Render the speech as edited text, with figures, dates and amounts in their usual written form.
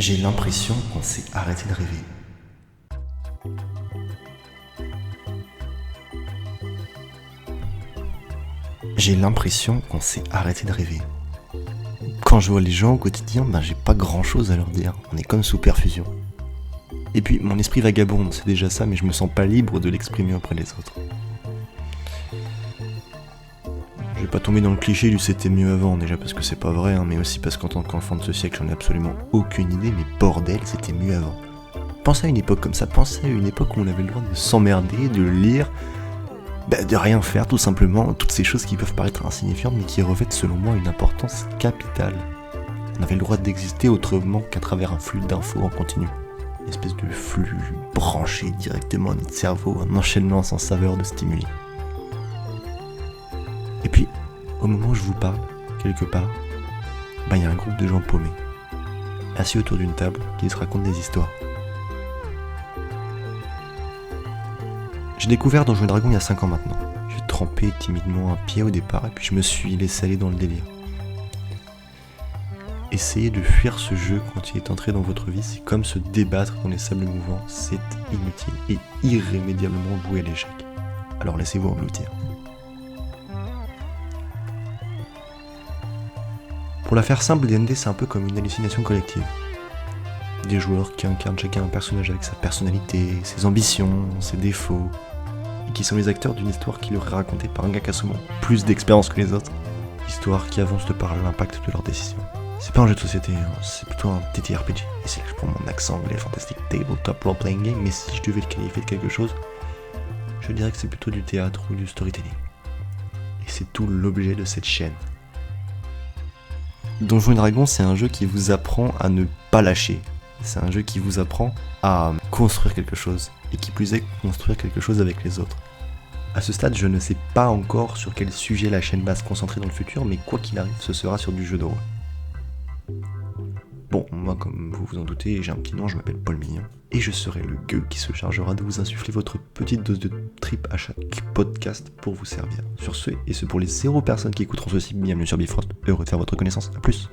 J'ai l'impression qu'on s'est arrêté de rêver. J'ai l'impression qu'on s'est arrêté de rêver. Quand je vois les gens au quotidien, j'ai pas grand chose à leur dire. On est comme sous perfusion. Et puis mon esprit vagabonde, c'est déjà ça, mais je me sens pas libre de l'exprimer auprès des autres. Je vais pas tomber dans le cliché du c'était mieux avant, déjà parce que c'est pas vrai, mais aussi parce qu'en tant qu'enfant de ce siècle, j'en ai absolument aucune idée, mais bordel, c'était mieux avant. Pensez à une époque comme ça, pensez à une époque où on avait le droit de s'emmerder, de lire, de rien faire tout simplement, toutes ces choses qui peuvent paraître insignifiantes, mais qui revêtent selon moi une importance capitale. On avait le droit d'exister autrement qu'à travers un flux d'infos en continu. Une espèce de flux branché directement à notre cerveau, un enchaînement sans saveur de stimuli. Et puis, au moment où je vous parle, quelque part, y a un groupe de gens paumés, assis autour d'une table, qui se racontent des histoires. J'ai découvert Donjons et Dragons il y a 5 ans maintenant. J'ai trempé timidement un pied au départ, et puis je me suis laissé aller dans le délire. Essayer de fuir ce jeu quand il est entré dans votre vie, c'est comme se débattre dans les sables mouvants, c'est inutile et irrémédiablement voué à l'échec. Alors laissez-vous engloutir. Pour la faire simple, D&D c'est un peu comme une hallucination collective. Des joueurs qui incarnent chacun un personnage avec sa personnalité, ses ambitions, ses défauts, et qui sont les acteurs d'une histoire qui leur est racontée par un gars qui a souvent plus d'expérience que les autres. Histoire qui avance de par l'impact de leurs décisions. C'est pas un jeu de société, c'est plutôt un TTRPG. Et c'est là que je prends mon accent anglais fantastique, Tabletop Role Playing Game, mais si je devais le qualifier de quelque chose, je dirais que c'est plutôt du théâtre ou du storytelling. Et c'est tout l'objet de cette chaîne. Donjons et Dragons, c'est un jeu qui vous apprend à ne pas lâcher. C'est un jeu qui vous apprend à construire quelque chose, et qui plus est, construire quelque chose avec les autres. À ce stade, je ne sais pas encore sur quel sujet la chaîne va se concentrer dans le futur, mais quoi qu'il arrive, ce sera sur du jeu de rôle. Bon, moi, comme vous vous en doutez, j'ai un petit nom, je m'appelle Paul Mignon, et je serai le gueux qui se chargera de vous insuffler votre petite dose de trip à chaque podcast pour vous servir. Sur ce, et ce pour les 0 personnes qui écouteront ceci, bienvenue sur Bifrost, heureux de faire votre connaissance, à plus.